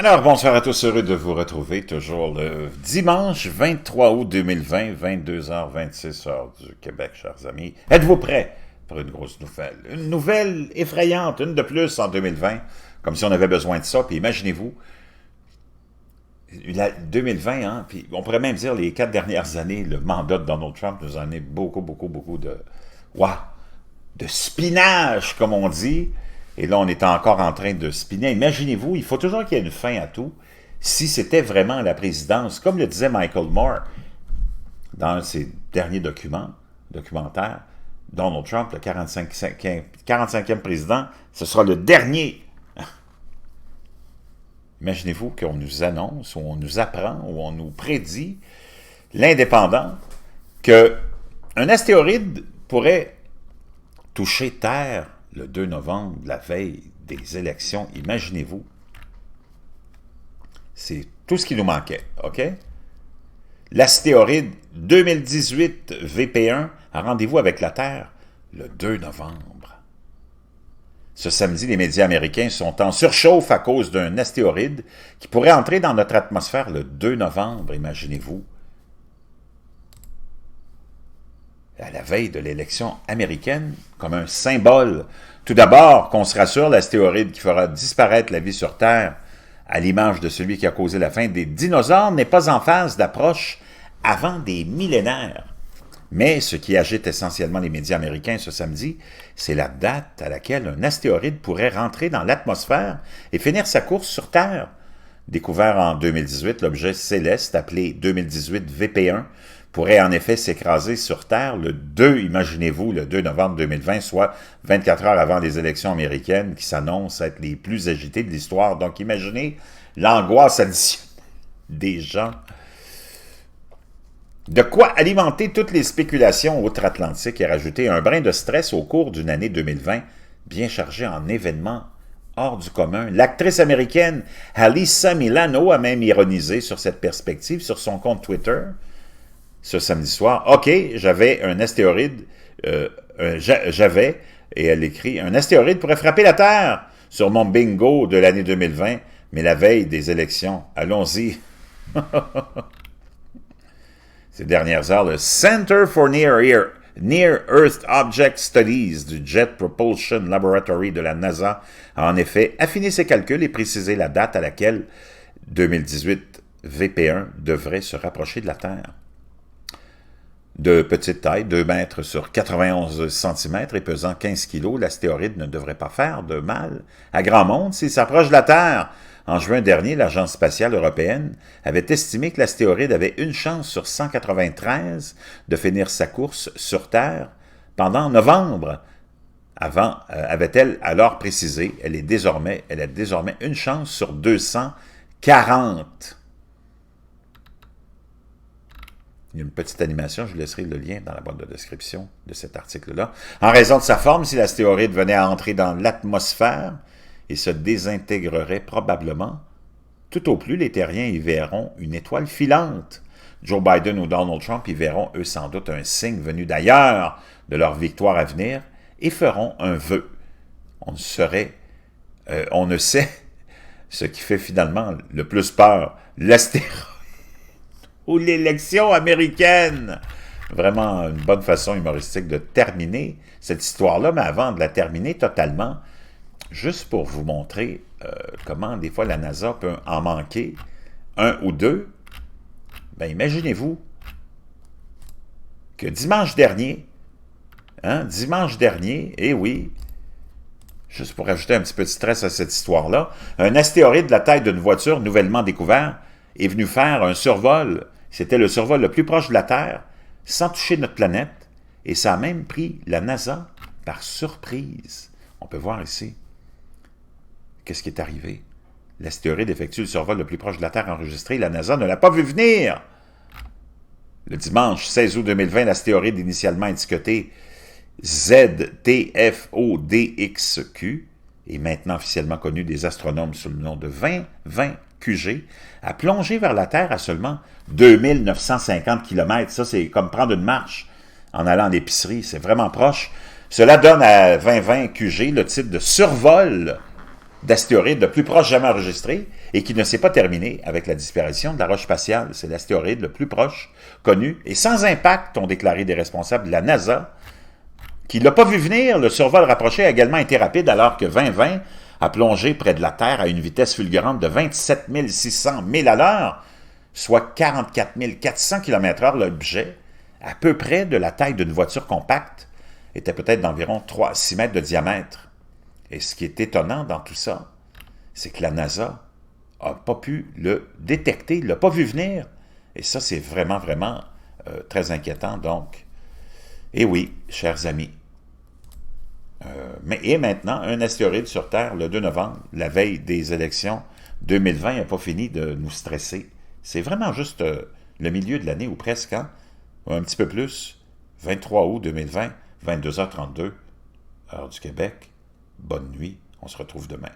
Alors, bonsoir à tous, heureux de vous retrouver, toujours le dimanche 23 août 2020, 22h26 heure du Québec, chers amis. Êtes-vous prêts pour une grosse nouvelle? Une nouvelle effrayante, une de plus en 2020, comme si on avait besoin de ça. Puis imaginez-vous, 2020, hein, puis on pourrait même dire les 4 dernières années, le mandat de Donald Trump nous en est beaucoup de spinach, comme on dit. Et là, on est encore en train de spinner. Imaginez-vous, il faut toujours qu'il y ait une fin à tout. Si c'était vraiment la présidence, comme le disait Michael Moore dans ses derniers documentaires, Donald Trump, le 45e président, ce sera le dernier. Imaginez-vous qu'on nous annonce, ou on nous apprend, ou on nous prédit, l'indépendant, qu'un astéroïde pourrait toucher Terre le 2 novembre, la veille des élections. Imaginez-vous. C'est tout ce qui nous manquait, OK? L'astéroïde 2018 VP1 a rendez-vous avec la Terre le 2 novembre. Ce samedi, les médias américains sont en surchauffe à cause d'un astéroïde qui pourrait entrer dans notre atmosphère le 2 novembre, imaginez-vous. À la veille de l'élection américaine, comme un symbole. Tout d'abord, qu'on se rassure, l'astéroïde qui fera disparaître la vie sur Terre, à l'image de celui qui a causé la fin des dinosaures, n'est pas en phase d'approche avant des millénaires. Mais ce qui agite essentiellement les médias américains ce samedi, c'est la date à laquelle un astéroïde pourrait rentrer dans l'atmosphère et finir sa course sur Terre. Découvert en 2018, l'objet céleste appelé 2018 VP1 pourrait en effet s'écraser sur Terre le 2, imaginez-vous, le 2 novembre 2020, soit 24 heures avant les élections américaines qui s'annoncent être les plus agitées de l'histoire. Donc imaginez l'angoisse additionnelle des gens. De quoi alimenter toutes les spéculations outre-Atlantique et rajouter un brin de stress au cours d'une année 2020 bien chargée en événements hors du commun. L'actrice américaine Alyssa Milano a même ironisé sur cette perspective sur son compte Twitter ce samedi soir. « OK, j'avais un astéroïde, et elle écrit, un astéroïde pourrait frapper la Terre sur mon bingo de l'année 2020, mais la veille des élections. Allons-y. » Ces dernières heures, le Center for Near Earth Object Studies du Jet Propulsion Laboratory de la NASA a en effet affiné ses calculs et précisé la date à laquelle 2018 VP1 devrait se rapprocher de la Terre. De petite taille, 2 mètres sur 91 cm et pesant 15 kg, l'astéroïde ne devrait pas faire de mal à grand monde s'il s'approche de la Terre. En juin dernier, l'Agence spatiale européenne avait estimé que l'astéroïde avait une chance sur 193 de finir sa course sur Terre pendant novembre. Avait-elle alors précisé, elle a désormais une chance sur 240. Il y a une petite animation, je vous laisserai le lien dans la boîte de description de cet article-là. En raison de sa forme, si l'astéroïde venait à entrer dans l'atmosphère, il se désintégrerait probablement. Tout au plus, les terriens y verront une étoile filante. Joe Biden ou Donald Trump y verront, eux, sans doute un signe venu d'ailleurs de leur victoire à venir et feront un vœu. On ne sait ce qui fait finalement le plus peur, l'astéroïde ou l'élection américaine. Vraiment une bonne façon humoristique de terminer cette histoire-là, mais avant de la terminer totalement, juste pour vous montrer comment des fois la NASA peut en manquer un ou deux, ben imaginez-vous que dimanche dernier, eh oui, juste pour ajouter un petit peu de stress à cette histoire-là, un astéroïde de la taille d'une voiture nouvellement découvert est venu faire un survol. C'était le survol le plus proche de la Terre, sans toucher notre planète, et ça a même pris la NASA par surprise. On peut voir ici. Qu'est-ce qui est arrivé? L'astéroïde effectue le survol le plus proche de la Terre enregistré. La NASA ne l'a pas vu venir. Le dimanche 16 août 2020, l'astéroïde initialement étiqueté ZTFODXQ est maintenant officiellement connu des astronomes sous le nom de 2020 QG, a plongé vers la Terre à seulement 2950 km. Ça, c'est comme prendre une marche en allant à l'épicerie. C'est vraiment proche. Cela donne à 2020 QG le titre de survol d'astéroïde le plus proche jamais enregistré. et qui ne s'est pas terminé avec la disparition de la roche spatiale. C'est l'astéroïde le plus proche, connu, et sans impact, ont déclaré des responsables de la NASA, qui ne l'a pas vu venir. Le survol rapproché a également été rapide, alors que 2020 a plongé près de la Terre à une vitesse fulgurante de 27 600 milles à l'heure, soit 44 400 km/h. L'objet, à peu près de la taille d'une voiture compacte, était peut-être d'environ 3 à 6 mètres de diamètre. Et ce qui est étonnant dans tout ça, c'est que la NASA n'a pas pu le détecter, ne l'a pas vu venir. Et ça, c'est vraiment, vraiment très inquiétant. Donc, et oui, chers amis. Et maintenant, un astéroïde sur Terre le 2 novembre, la veille des élections 2020, n'a pas fini de nous stresser. C'est vraiment juste le milieu de l'année, ou presque, hein? Un petit peu plus. 23 août 2020, 22h32, heure du Québec. Bonne nuit, on se retrouve demain.